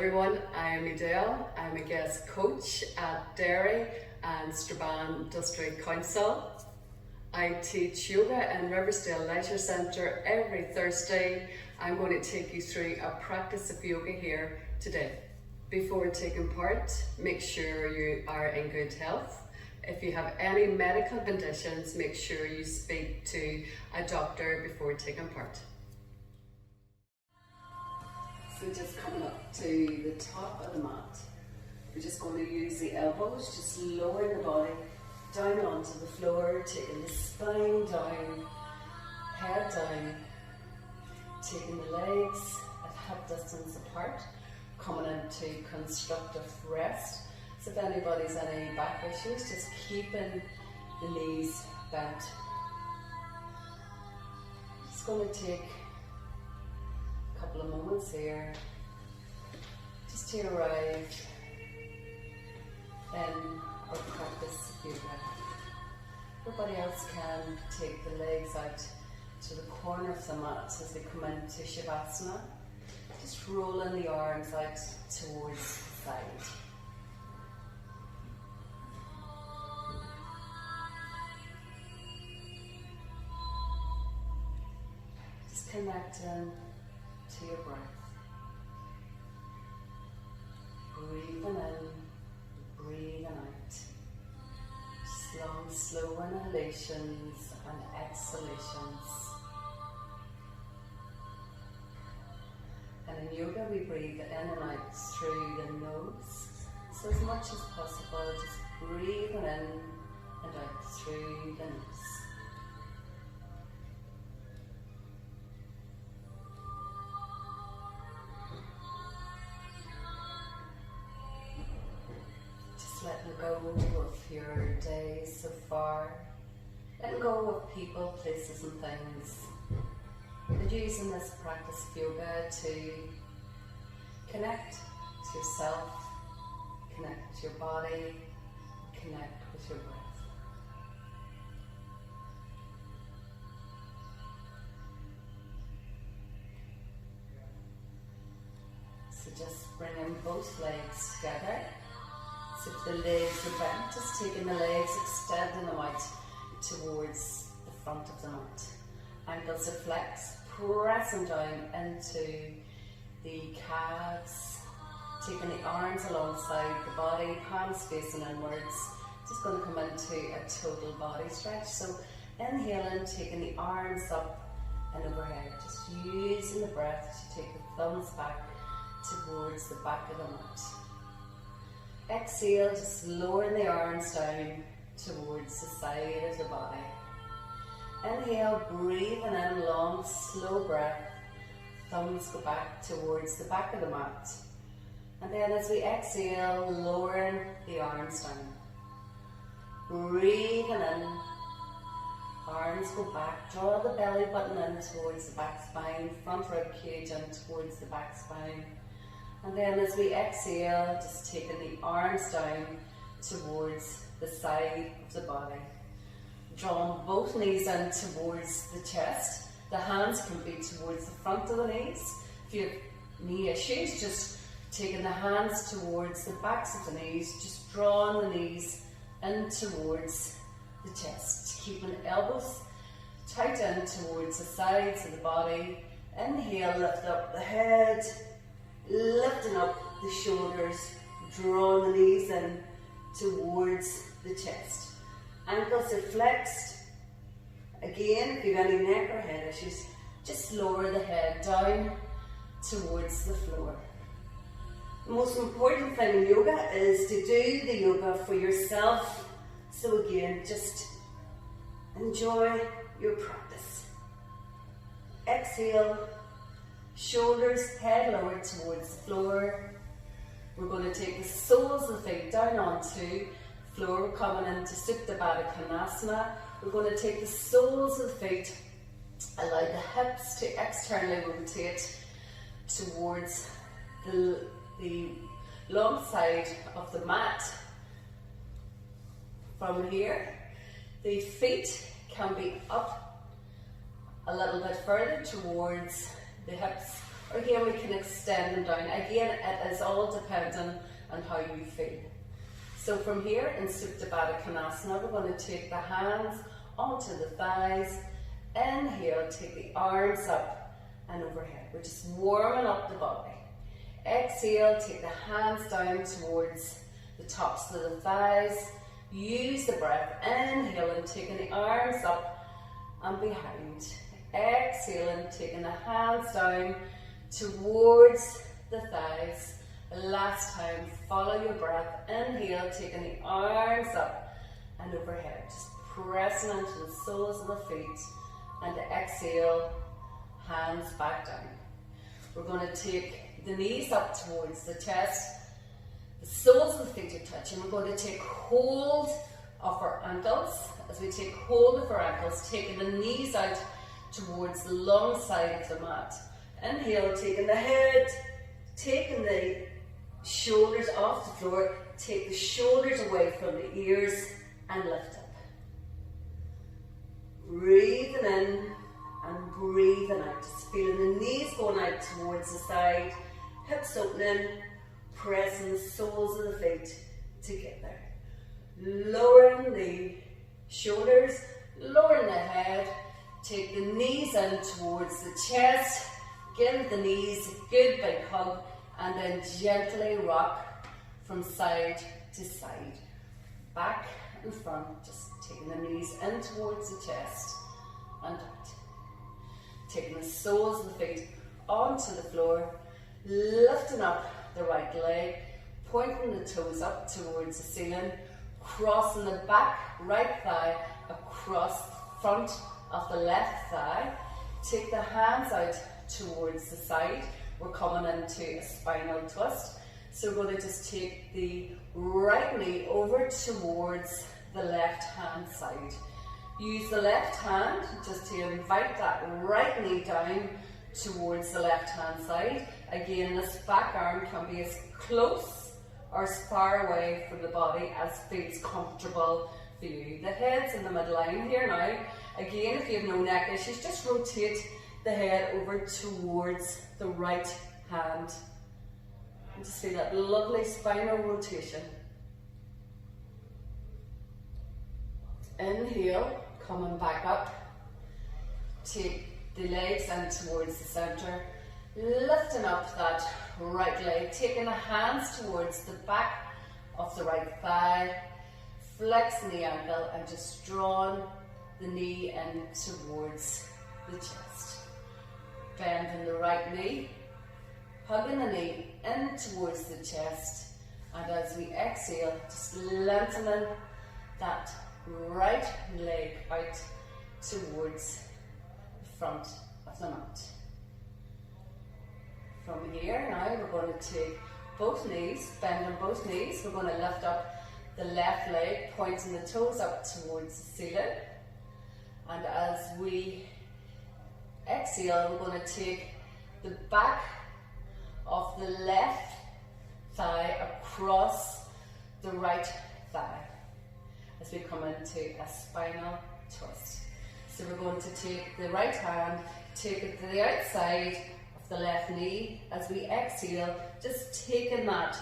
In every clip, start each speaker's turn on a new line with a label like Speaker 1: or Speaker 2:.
Speaker 1: everyone, I'm Edel. I'm a guest coach at Derry and Strabane District Council. I teach yoga in Riversdale Leisure Centre every Thursday. I'm going to take you through a practice of yoga here today. Before taking part, make sure you are in good health. If you have any medical conditions, make sure you speak to a doctor before taking part. So just coming up to the top of the mat, we're just going to use the elbows, just lowering the body down onto the floor, taking the spine down, head down, taking the legs at hip distance apart, coming into constructive rest. So if anybody's any back issues, just keeping the knees bent. Just going to take a couple of moments here just to arrive in our practice of yoga. Everybody else can take the legs out to the corner of the mat as they come into Shavasana. Just rolling the arms out towards the side. Just connecting to your breath. Breathing in, breathing out. Just long, slow inhalations and exhalations. And in yoga we breathe in and out through the nose. So as much as possible, just breathing in and out through the nose. Just letting go of your day so far. Letting go of people, places and things. And using this practice of yoga to connect to yourself, connect with your body, connect with your breath. So just bringing both legs together. So if the legs are bent, just taking the legs, extending them out towards the front of the mat. Ankles are flexed, pressing down into the calves, taking the arms alongside the body, palms facing inwards. Just going to come into a total body stretch. So inhaling, taking the arms up and overhead. Just using the breath to take the thumbs back towards the back of the mat. Exhale, just lowering the arms down towards the side of the body. Inhale, breathing in, long, slow breath. Thumbs go back towards the back of the mat. And then as we exhale, lowering the arms down. Breathing in. Arms go back. Draw the belly button in towards the back spine. Front rib cage in towards the back spine. And then as we exhale, just taking the arms down towards the side of the body. Drawing both knees in towards the chest. The hands can be towards the front of the knees. If you have knee issues, just taking the hands towards the backs of the knees, just drawing the knees in towards the chest. Keeping elbows tight in towards the sides of the body. Inhale, lift up the head, lifting up the shoulders, drawing the knees in towards the chest. Ankles are flexed. Again, if you have any neck or head issues, just lower the head down towards the floor. The most important thing in yoga is to do the yoga for yourself. So again, just enjoy your practice. Exhale, shoulders, head lowered towards the floor. We're going to take the soles of the feet down onto floor. We're coming into Supta Baddha Konasana. We're going to take the soles of the feet, allow the hips to externally rotate towards the long side of the mat. From here, the feet can be up a little bit further towards the hips Or again, we can extend them down. Again, it is all dependent on how you feel. So from here in Supta Baddha Konasana, we're going to take the hands onto the thighs. Inhale, take the arms up and overhead. We're just warming up the body. Exhale, take the hands down towards the tops of the thighs. Use the breath. Inhale and taking the arms up and behind. Exhale and taking the hands down towards the thighs. Last time, follow your breath. Inhale, taking the arms up and overhead. Just pressing into the soles of the feet. And exhale, hands back down. We're going to take the knees up towards the chest. The soles of the feet are touching. We're going to take hold of our ankles. As we take hold of our ankles, taking the knees out towards the long side of the mat. Inhale, taking the head, taking the shoulders off the floor, take the shoulders away from the ears and lift up. Breathing in and breathing out. Just feeling the knees going out towards the side, hips opening, pressing the soles of the feet together. Lowering the shoulders, lowering the head, take the knees in towards the chest, give the knees a good big hug, and then gently rock from side to side. Back and front, just taking the knees in towards the chest and out. Taking the soles of the feet onto the floor, lifting up the right leg, pointing the toes up towards the ceiling, crossing the back right thigh across the front of the left thigh. Take the hands out towards the side. We're coming into a spinal twist. So we're going to just take the right knee over towards the left hand side. Use the left hand just to invite that right knee down towards the left hand side. Again, this back arm can be as close or as far away from the body as feels comfortable for you. The head's in the midline here now. Again, if you have no neck issues, just rotate the head over towards the right hand. And just feel that lovely spinal rotation. Inhale, coming back up. Take the legs in towards the center. Lifting up that right leg, taking the hands towards the back of the right thigh, flexing the ankle and just drawing the knee in towards the chest. Bending the right knee, hugging the knee in towards the chest, and as we exhale, just lengthening that right leg out towards the front of the mat. From here now we're going to take both knees, bending both knees, we're going to lift up the left leg, pointing the toes up towards the ceiling. And as we exhale, we're going to take the back of the left thigh across the right thigh as we come into a spinal twist. So we're going to take the right hand, take it to the outside of the left knee. As we exhale, just taking that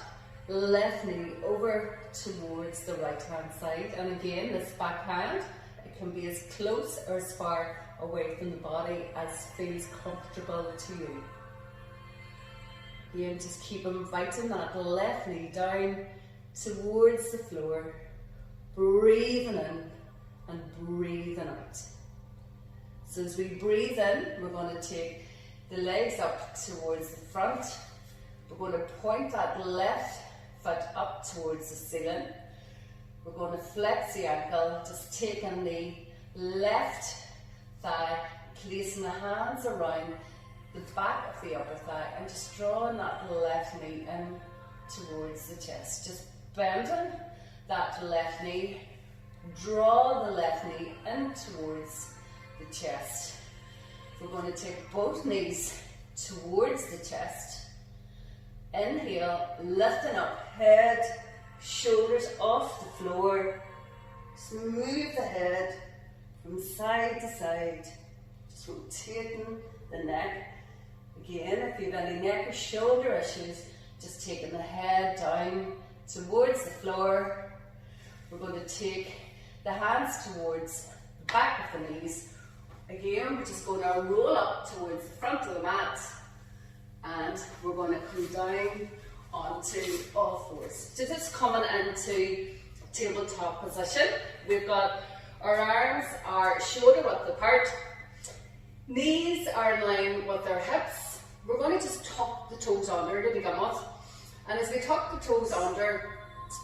Speaker 1: left knee over towards the right hand side. And again, this back hand, it can be as close or as far away from the body as feels comfortable to you. Again, just keep inviting that left knee down towards the floor, breathing in and breathing out. So as we breathe in, we're going to take the legs up towards the front. We're going to point that left foot up towards the ceiling. We're going to flex the ankle, just taking the left thigh, placing the hands around the back of the upper thigh and just drawing that left knee in towards the chest. Just bending that left knee, draw the left knee in towards the chest. We're going to take both knees towards the chest. Inhale, lifting up, head, shoulders off the floor. Just move the head from side to side, just rotating the neck. Again, if you have any neck or shoulder issues, just taking the head down towards the floor. We're going to take the hands towards the back of the knees. Again, we're just going to roll up towards the front of the mat, and we're going to come down onto all fours. So just coming into tabletop position. We've got our arms are shoulder width apart, knees are in line with our hips. We're going to just tuck the toes under to begin with, and as we tuck the toes under,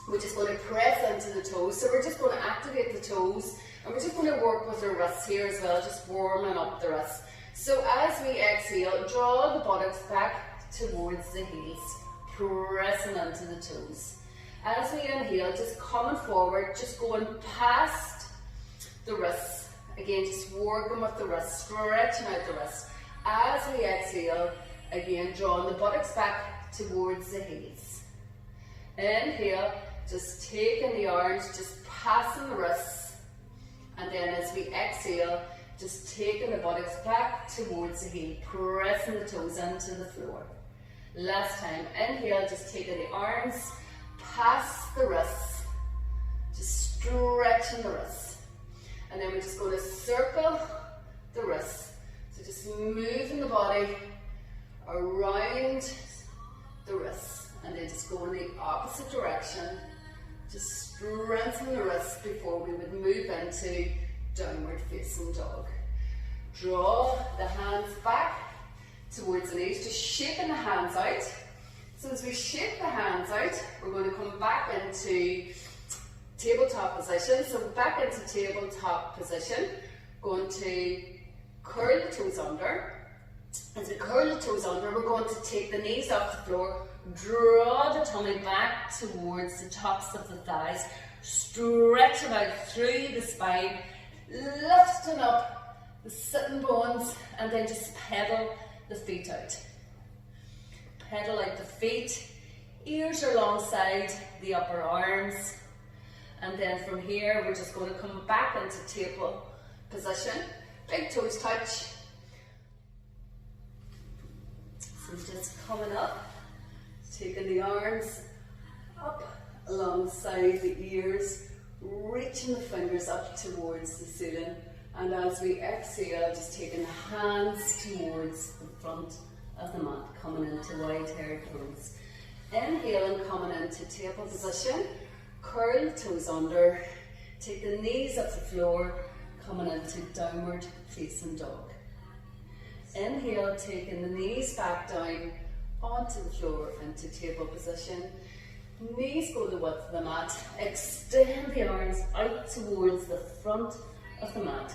Speaker 1: we're just going to press into the toes. So we're just going to activate the toes, and we're just going to work with our wrists here as well, just warming up the wrists. So as we exhale, draw the buttocks back towards the heels, pressing into the toes. As we inhale, just coming forward, just going past the wrists. Again, just working with the wrists, stretching out the wrists. As we exhale, again, drawing the buttocks back towards the heels. Inhale, just taking the arms, just passing the wrists. And then as we exhale, just taking the buttocks back towards the heel, pressing the toes into the floor. Last time, inhale, just taking the arms, past the wrists, just stretching the wrists. And then we're just going to circle the wrists. So just moving the body around the wrists, and then just go in the opposite direction. Just strengthen the wrists before we would move into downward facing dog. Draw the hands back towards the knees, just shaking the hands out. So as we shake the hands out, we're going to come back into tabletop position. So back into tabletop position, going to curl the toes under. As we curl the toes under, we're going to take the knees off the floor, draw the tummy back towards the tops of the thighs, stretch it out through the spine, lifting up the sitting bones, and then just pedal the feet out. Pedal out the feet, ears are alongside the upper arms, and then from here we're just going to come back into table position. Big toes touch. So just coming up, taking the arms up alongside the ears, reaching the fingers up towards the ceiling, and as we exhale, just taking the hands towards the front of the mat, coming into wide-haired pose. Inhale and coming into table position, curl the toes under, take the knees off the floor, coming into downward facing dog. Inhale, taking the knees back down onto the floor into table position. Knees go the width of the mat. Extend the arms out towards the front of the mat.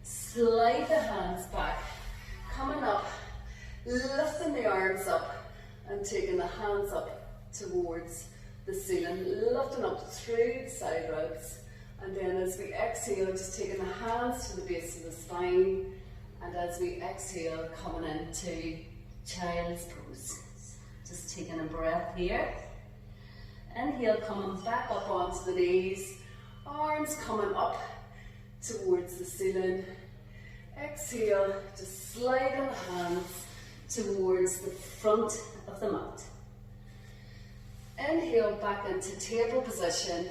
Speaker 1: Slide the hands back, coming up, lifting the arms up and taking the hands up towards the ceiling, lifting up through the side ribs. And then as we exhale, just taking the hands to the base of the spine. And as we exhale, coming into child's pose. Just taking a breath here. Inhale, coming back up onto the knees. Arms coming up towards the ceiling. Exhale, just sliding the hands towards the front of the mat. Inhale, back into table position.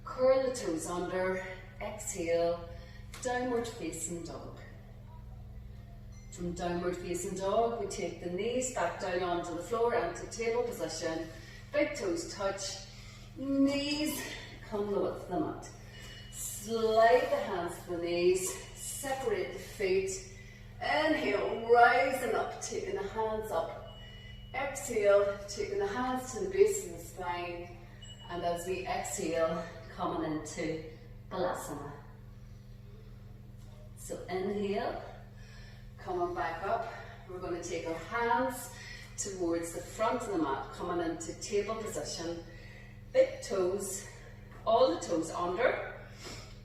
Speaker 1: Curl the toes under. Exhale, downward facing dog. From downward facing dog, we take the knees back down onto the floor into table position. Big toes touch. Knees come the width of the mat. Slide the hands to the knees. Separate the feet. Inhale, rising up, taking the hands up. Exhale, taking the hands to the base of the spine. And as we exhale, coming into Balasana. So inhale, coming back up. We're going to take our hands towards the front of the mat, coming into table position. Big toes, all the toes under.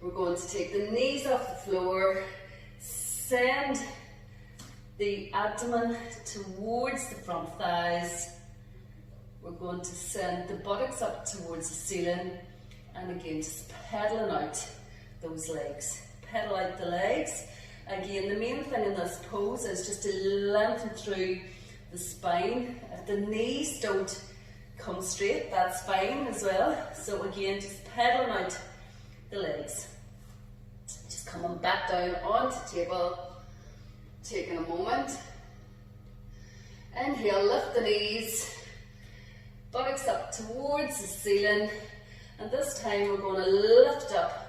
Speaker 1: We're going to take the knees off the floor, send the abdomen towards the front thighs. We're going to send the buttocks up towards the ceiling, and again just pedaling out those legs. Pedal out the legs, Again, the main thing in this pose is just to lengthen through the spine. If the knees don't come straight, that's fine as well. So again, just pedaling out the legs. Just coming back down onto table, taking a moment. Inhale, lift the knees, buttocks up towards the ceiling, and this time we're going to lift up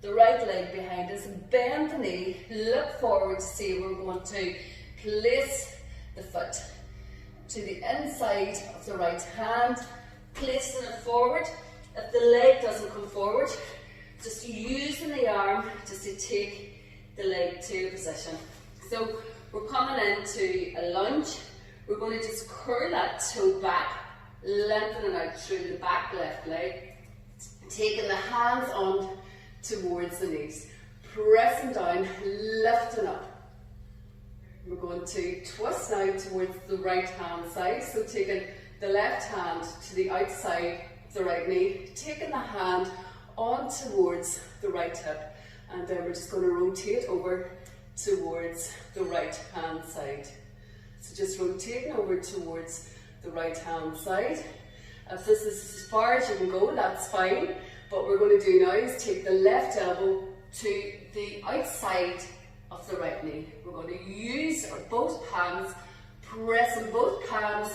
Speaker 1: the right leg behind us and bend the knee, look forward to see we're going to place the foot to the inside of the right hand, placing it forward. If the leg doesn't come forward, just using the arm just to take the leg to a position. So we're coming into a lunge. We're going to just curl that toe back, lengthening out through the back left leg, taking the hands on towards the knees, pressing down, lifting up. We're going to twist now towards the right hand side, so taking the left hand to the outside of the right knee, taking the hand on towards the right hip, and then we're just going to rotate over towards the right hand side. So just rotating over towards the right hand side. If this is as far as you can go, that's fine. What we're going to do now is take the left elbow to the outside of the right knee. We're going to use both palms, pressing both palms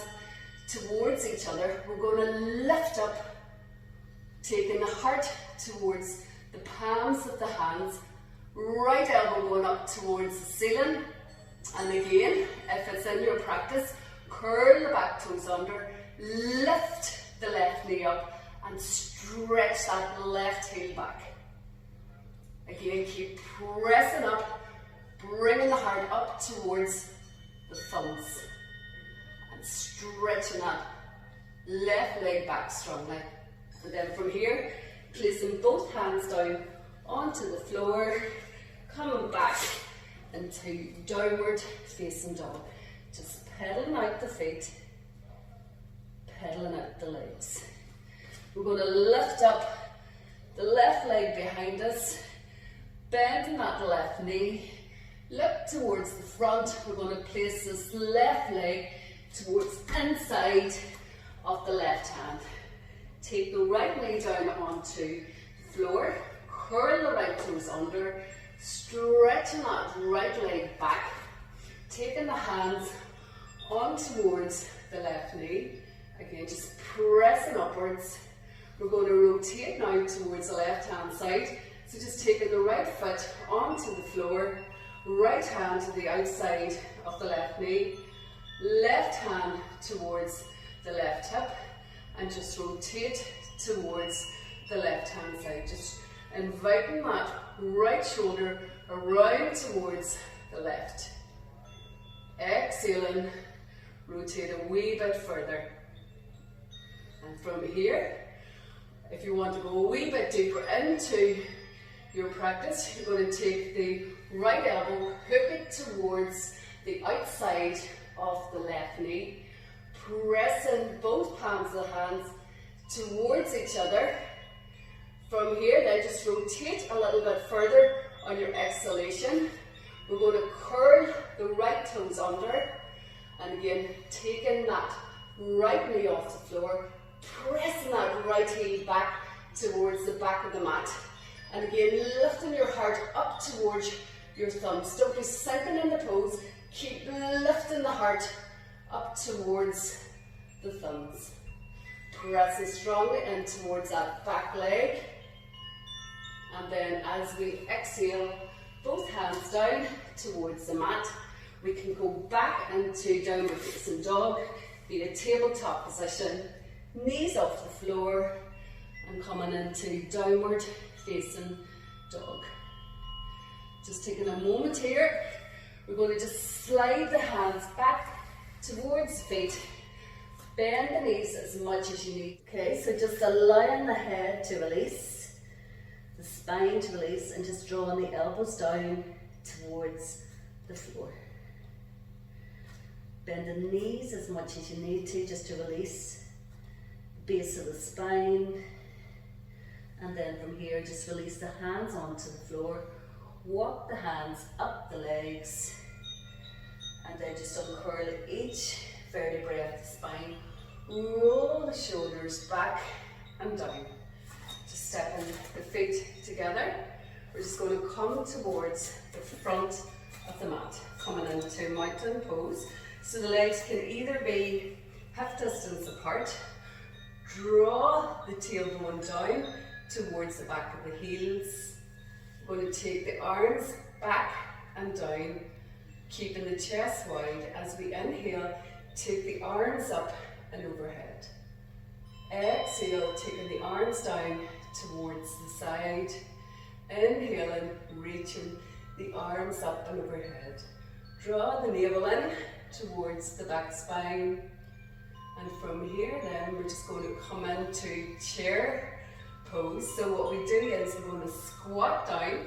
Speaker 1: towards each other. We're going to lift up, taking the heart towards the palms of the hands, right elbow going up towards the ceiling. And again, if it's in your practice, curl the back toes under, lift the left knee up and stretch that left heel back. Again, keep pressing up, bringing the heart up towards the thumbs and stretching that left leg back strongly. And then from here, placing both hands down onto the floor, coming back into downward facing dog. Just pedaling out the feet, pedaling out the legs. We're going to lift up the left leg behind us, bending that left knee, look towards the front. We're going to place this left leg towards inside of the left hand. Take the right knee down onto the floor, curl the right toes under, stretching that right leg back, taking the hands on towards the left knee. Again, just pressing upwards. We're going to rotate now towards the left hand side. So just taking the right foot onto the floor, right hand to the outside of the left knee, left hand towards the left hip, and just rotate towards the left hand side. Just inviting that right shoulder around towards the left. Exhaling, rotate a wee bit further. And from here, if you want to go a wee bit deeper into your practice, you're going to take the right elbow, hook it towards the outside of the left knee, pressing both palms of the hands towards each other. From here, then just rotate a little bit further on your exhalation. We're going to curl the right toes under, and again, taking that right knee off the floor, pressing that right heel back towards the back of the mat. And again, lifting your heart up towards your thumbs. Don't be sinking in the pose. Keep lifting the heart up towards the thumbs. Pressing strongly in towards that back leg. And then as we exhale, both hands down towards the mat. We can go back into downward facing dog, be a tabletop position, knees off the floor, and coming into downward facing dog. Just taking a moment here, we're going to just slide the hands back towards the feet, bend the knees as much as you need. Okay, so just allowing the head to release, the spine to release, and just drawing the elbows down towards the floor. Bend the knees as much as you need to, just to release the base of the spine. And then from here, just release the hands onto the floor, walk the hands up the legs, and then just uncurl each vertebrae of the spine. Roll the shoulders back and down. Just stepping the feet together. We're just going to come towards the front of the mat, coming into mountain pose. So the legs can either be hip distance apart. Draw the tailbone down towards the back of the heels. We're going to take the arms back and down, keeping the chest wide. As we inhale, take the arms up and overhead. Exhale, taking the arms down towards the side. Inhaling, reaching the arms up and overhead. Draw the navel in towards the back spine. And from here then, we're just going to come into chair pose. So what we do is we're going to squat down,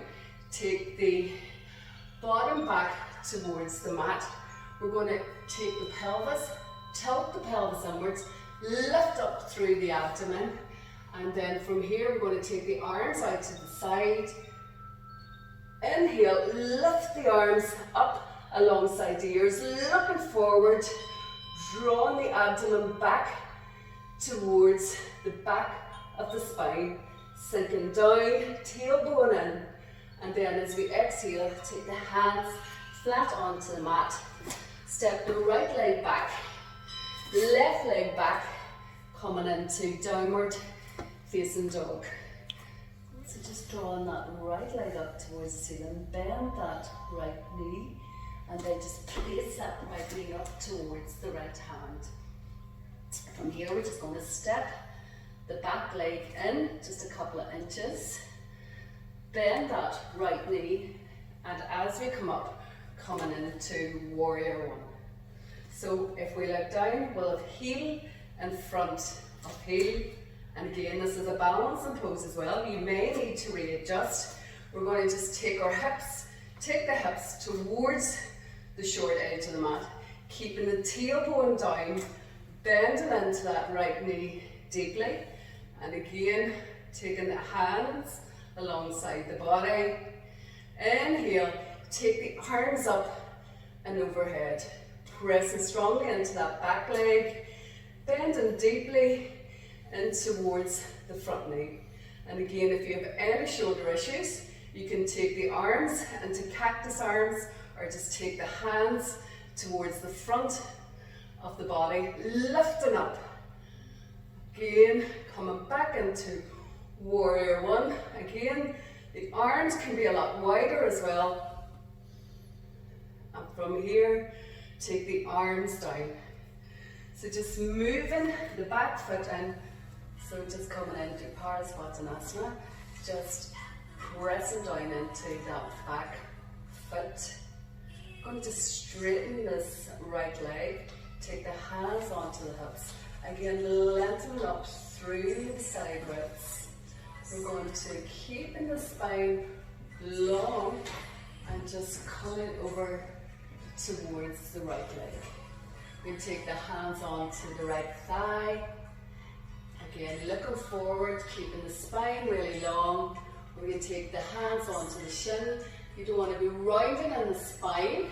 Speaker 1: take the bottom back towards the mat. We're going to take the pelvis, tilt the pelvis inwards, lift up through the abdomen, and then from here we're going to take the arms out to the side. Inhale, lift the arms up alongside the ears, looking forward, drawing the abdomen back towards the back of the spine, sinking down, tailbone in, and then as we exhale, take the hands flat onto the mat, step the right leg back, left leg back, coming into downward facing dog. So just drawing that right leg up towards the ceiling, bend that right knee, and then just place that right knee up towards the right hand. From here we're just going to step the back leg in just a couple of inches, bend that right knee, and as we come up, coming into warrior one. So if we look down, we'll have heel in front of heel, and again this is a balancing pose as well. You may need to readjust. We're going to just take our hips, take the hips towards the short edge of the mat, keeping the tailbone down, bending into that right knee deeply, and again taking the hands alongside the body. Inhale, take the arms up and overhead, pressing strongly into that back leg, bending deeply in towards the front knee. And again, if you have any shoulder issues, you can take the arms into cactus arms, or just take the hands towards the front of the body, lifting up. Again, coming back into warrior one. Again, the arms can be a lot wider as well. And from here, take the arms down. So just moving the back foot in. So just coming into Parasvatanasana, just pressing down into that back foot. I'm going to straighten this right leg, take the hands onto the hips. Again, lengthen up through the side ribs. We're going to keep in the spine long and just coming over towards the right leg. We take the hands onto the right thigh. Again, looking forward, keeping the spine really long. We're going to take the hands onto the shin. You don't want to be rounding in the spine.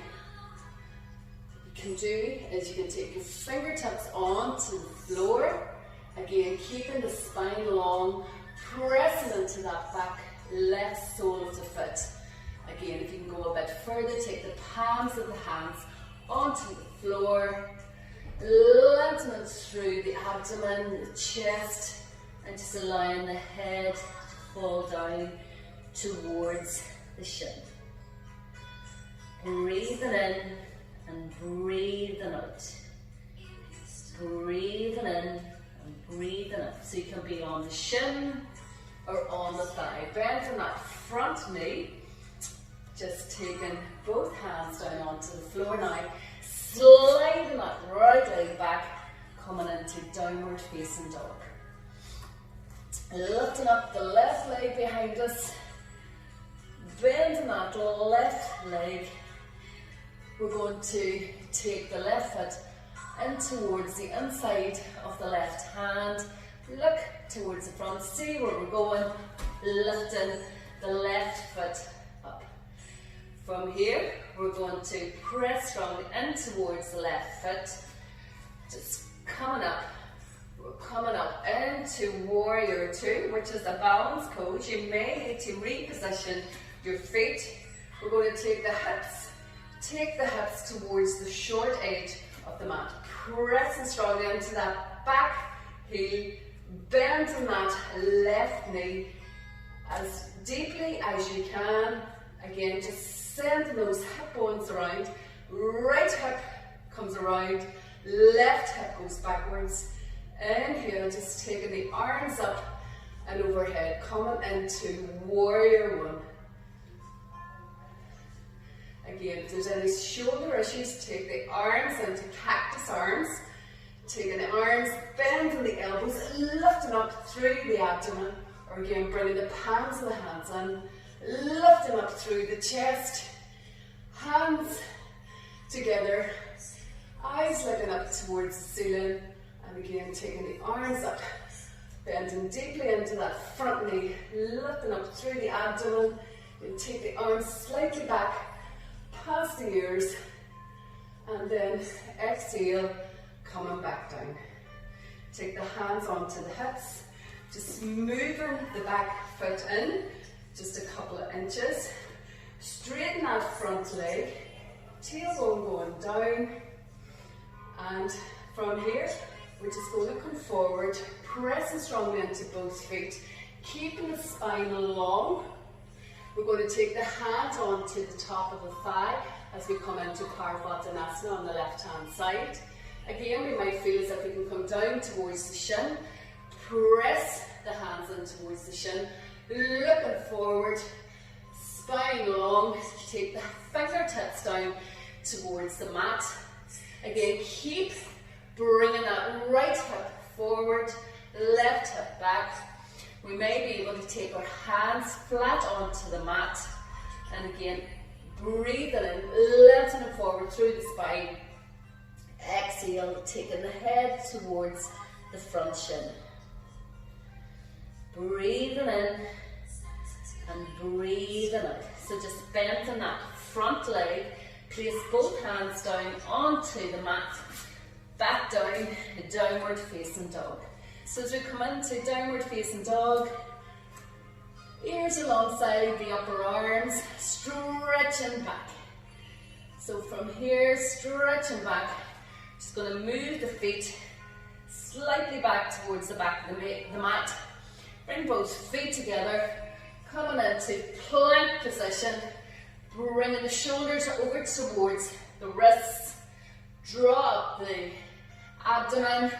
Speaker 1: What you can do is you can take your fingertips onto the floor. Again, keeping the spine long, pressing into that back left sole of the foot. Again, if you can go a bit further, take the palms of the hands onto the floor. Lengthening through the abdomen, the chest, and just allowing the head to fall down towards the shin. Breathing in and breathing out. Breathing in and breathing out. So you can be on the shin or on the thigh. Bending that front knee. Just taking both hands down onto the floor now. Sliding that right leg back, coming into downward facing dog. Lifting up the left leg behind us, bending that left leg. We're going to take the left foot in towards the inside of the left hand. Look towards the front, see where we're going, lifting the left foot up. From here, we're going to press strongly in towards the left foot. Just coming up. We're coming up into Warrior 2, which is a balance pose. You may need to reposition your feet. We're going to take the hips towards the short edge of the mat. Pressing strongly into that back heel, bending that left knee as deeply as you can. Again, just sending those hip bones around. Right hip comes around, left hip goes backwards. Inhale, just taking the arms up and overhead, coming into Warrior 1. Again, if there's any shoulder issues, take the arms into cactus arms. Taking the arms, bending the elbows, lifting up through the abdomen. Or again, bringing the palms of the hands in, lifting up through the chest. Hands together, eyes looking up towards the ceiling. And again, taking the arms up, bending deeply into that front knee, lifting up through the abdomen. And take the arms slightly back, past the ears. And then exhale, coming back down. Take the hands onto the hips, just moving the back foot in, just a couple of inches. Straighten that front leg, tailbone going down. And from here, we're just going looking forward, pressing strongly into both feet, keeping the spine long. We're going to take the hands onto the top of the thigh as we come into Parvattanasana on the left hand side. Again, we might feel as if we can come down towards the shin, press the hands in towards the shin, looking forward, spine long, take the fingertips down towards the mat. Again, keep bringing that right hip forward, left hip back. We may be able to take our hands flat onto the mat. And again, breathing in, lengthening forward through the spine. Exhale, taking the head towards the front shin. Breathing in and breathing out. So just bending that front leg. Place both hands down onto the mat. Back down, downward facing dog. So as we come into downward facing dog, ears alongside the upper arms, stretching back. So from here, stretching back, just going to move the feet slightly back towards the back of the mat. Bring both feet together, coming into plank position, bringing the shoulders over towards the wrists, draw up the abdomen.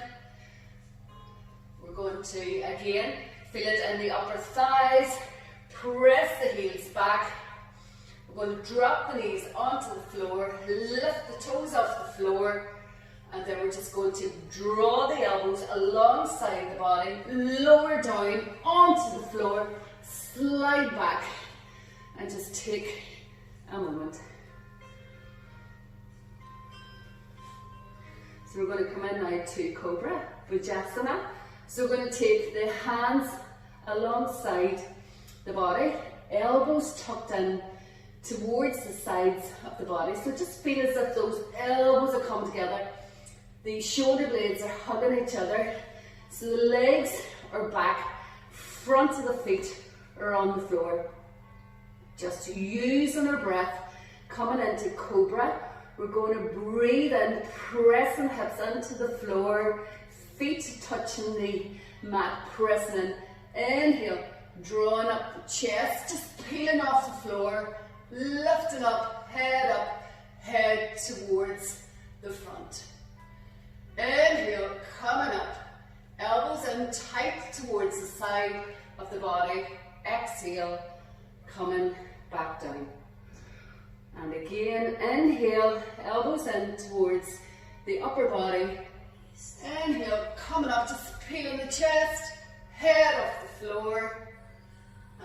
Speaker 1: We're going to, again, feel it in the upper thighs, press the heels back. We're going to drop the knees onto the floor, lift the toes off the floor, and then we're just going to draw the elbows alongside the body, lower down onto the floor, slide back, and just take a moment. So we're going to come in now to Cobra, Shavasana. So we're going to take the hands alongside the body, elbows tucked in towards the sides of the body. So just feel as if those elbows are come together. The shoulder blades are hugging each other. So the legs are back, front of the feet are on the floor. Just using our breath, coming into Cobra. We're going to breathe in, pressing hips into the floor, feet touching the mat, pressing in. Inhale, drawing up the chest, just peeling off the floor, lifting up, head towards the front. Inhale, coming up, elbows in tight towards the side of the body. Exhale, coming back down. And again, inhale, elbows in towards the upper body. Inhale, coming up, just peeling the chest, head off the floor.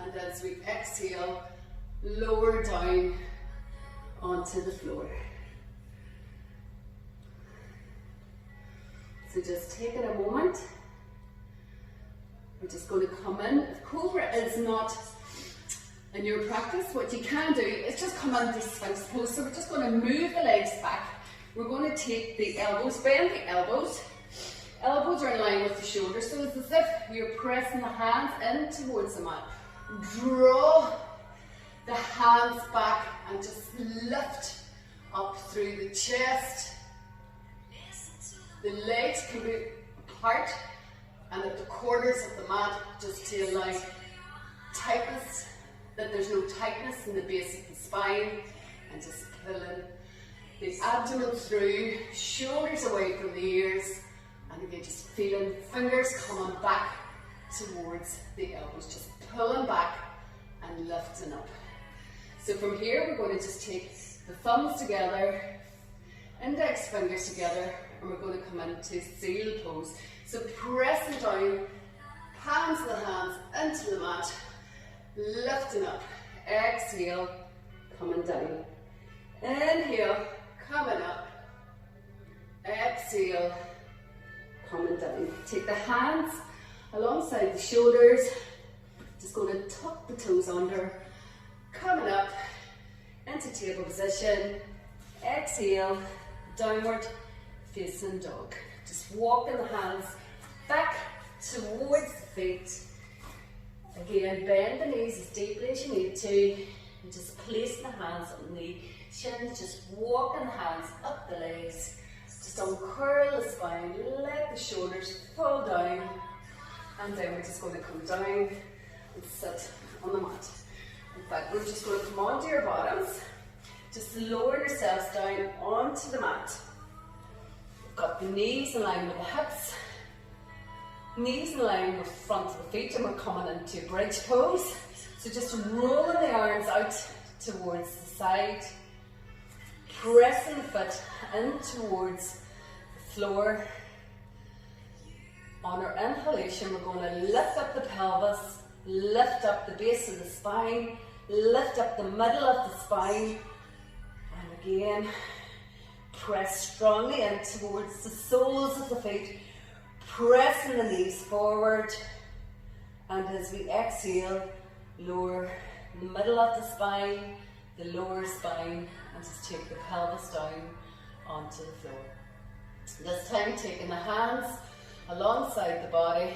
Speaker 1: And as we exhale, lower down onto the floor. So just taking a moment. We're just going to come in. Cobra is not
Speaker 2: in your practice, what you can do is just come into Sphinx pose. So we're just going to move the legs back. We're going to take the elbows, bend the elbows. Elbows are in line with the shoulders, so it's as if you're pressing the hands in towards the mat. Draw the hands back and just lift up through the chest. The legs can be apart and at the corners of the mat, just to allow tightness, that there's no tightness in the base of the spine, and just pulling the abdomen through, shoulders away from the ears, and again just feeling fingers coming back towards the elbows, just pulling back and lifting up. So from here we're going to just take the thumbs together, index fingers together, and we're going to come into seal pose. So pressing down, palms of the hands into the mat, lifting up, exhale, coming down. Inhale, coming up, exhale, coming down. Take the hands alongside the shoulders, just going to tuck the toes under, coming up into table position, exhale, downward facing dog. Just walking the hands back towards the feet. Again, bend the knees as deeply as you need to, and just placing the hands on the shins, just walking the hands up the legs. Just uncurl the spine, let the shoulders fall down, and then we're just going to come down and sit on the mat. In fact, we're just going to come onto your bottoms, just lower yourselves down onto the mat. We've got the knees in line with the hips, knees in line with the front of the feet, and we're coming into bridge pose. So just rolling the arms out towards the side, pressing the foot in towards the floor. On our inhalation, we're going to lift up the pelvis, lift up the base of the spine, lift up the middle of the spine, and again, press strongly in towards the soles of the feet, pressing the knees forward, and as we exhale, lower the middle of the spine, the lower spine, and just take the pelvis down onto the floor. This time taking the hands alongside the body,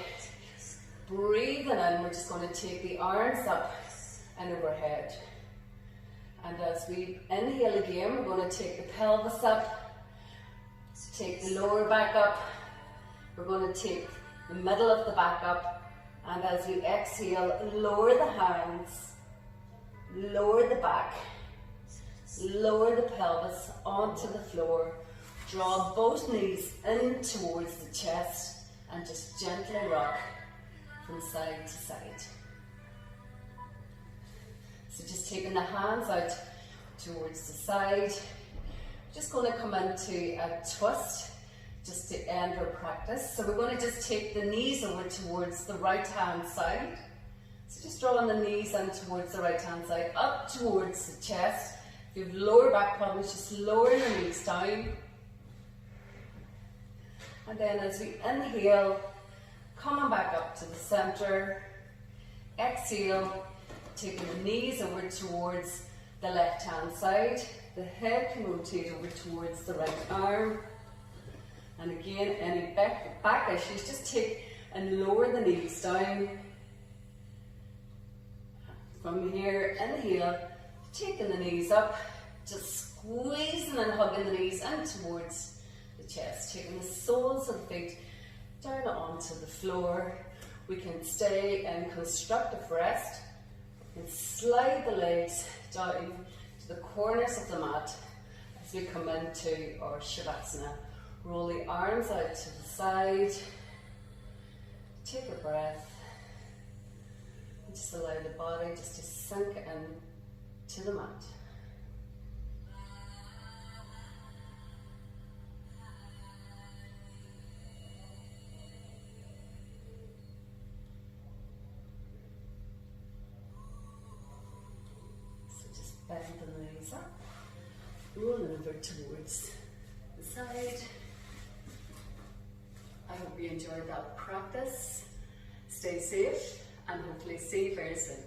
Speaker 2: breathing in, we're just going to take the arms up and overhead. And as we inhale again, we're going to take the pelvis up, take the lower back up, we're going to take the middle of the back up, and as we exhale, lower the hands, lower the back, lower the pelvis onto the floor, draw both knees in towards the chest, and just gently rock from side to side. So just taking the hands out towards the side, just going to come into a twist just to end our practice. So we're going to just take the knees over towards the right hand side. So just drawing the knees in towards the right hand side, up towards the chest. If you have lower back problems, just lowering the knees down. And then as we inhale, coming back up to the center, exhale, taking the knees over towards the left hand side, the head can rotate over towards the right arm, and again any back issues, just take and lower the knees down. From here, inhale, taking the knees up, just squeezing and hugging the knees in towards the chest, taking the soles of the feet down onto the floor. We can stay in constructive rest and slide the legs down to the corners of the mat as we come into our Shavasana. Roll the arms out to the side, take a breath, and just allow the body just to sink in to the mat. Bend the knees up, rolling over towards the side. I hope you enjoyed that practice. Stay safe and hopefully see you very soon.